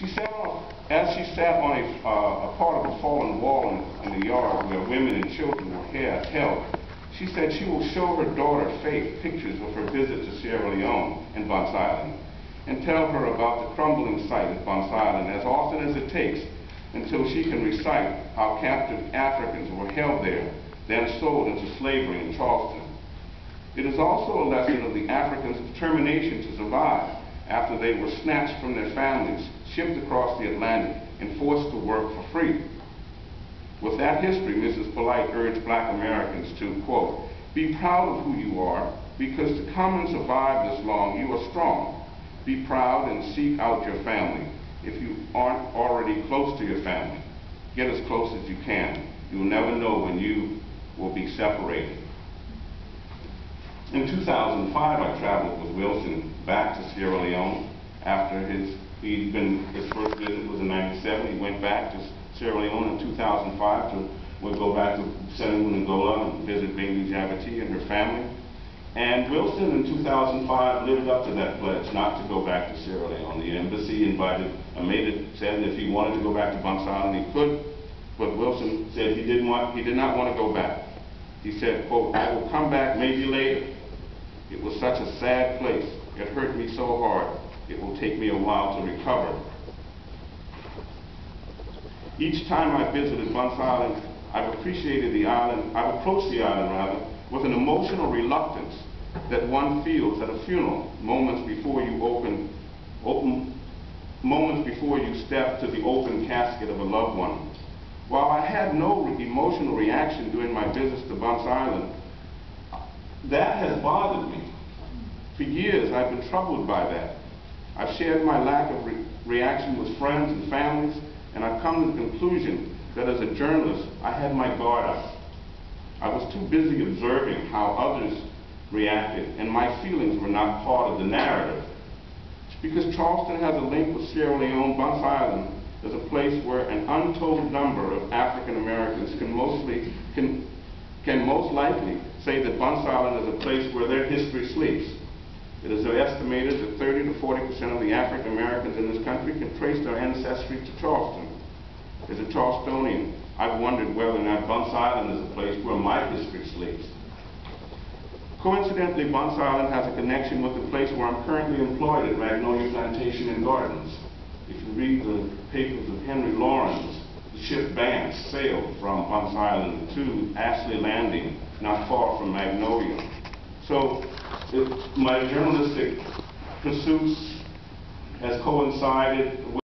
As she sat on a part of a fallen wall in the yard where women and children were held, she said she will show her daughter Faith pictures of her visit to Sierra Leone and Bunce Island and tell her about the crumbling site at Bunce Island as often as it takes until she can recite how captive Africans were held there, then sold into slavery in Charleston. It is also a lesson of the Africans' determination to survive after they were snatched from their families, shipped across the Atlantic, and forced to work for free. With that history, Mrs. Polite urged black Americans to, quote, "Be proud of who you are, because to come and survive this long, you are strong. Be proud and seek out your family. If you aren't already close to your family, get as close as you can. You'll never know when you will be separated." In 2005, I traveled with Wilson back to Sierra Leone after his first visit was in '97. He went back to Sierra Leone in 2005 to go back to Senegal and Angola and visit Bingu Jabati and her family. And Wilson in 2005 lived up to that pledge not to go back to Sierra Leone. The embassy said if he wanted to go back to Bunce Island, he could, but Wilson said he did not want to go back. He said, quote, "I will come back maybe later. It was such a sad place. It hurt me so hard. It will take me a while to recover." Each time I visited Bunce Island, I've approached the island with an emotional reluctance that one feels at a funeral, moments before you step to the open casket of a loved one. While I had no emotional reaction during my visits to Bunce Island, that has bothered me. For years, I've been troubled by that. I've shared my lack of reaction with friends and families, and I've come to the conclusion that as a journalist, I had my guard up. I was too busy observing how others reacted, and my feelings were not part of the narrative. Because Charleston has a link with Sierra Leone, Bunce Island is a place where an untold number of African Americans can most likely say that Bunce Island is a place where their history sleeps. It is estimated that 30 to 40% of the African Americans in this country can trace their ancestry to Charleston. As a Charlestonian, I've wondered whether or not Bunce Island is a place where my history sleeps. Coincidentally, Bunce Island has a connection with the place where I'm currently employed at Magnolia Plantation and Gardens. If you read the papers of Henry Lawrence, the ship Banff sailed from Bunce Island to Ashley Landing, not far from Magnolia. So my journalistic pursuits has coincided with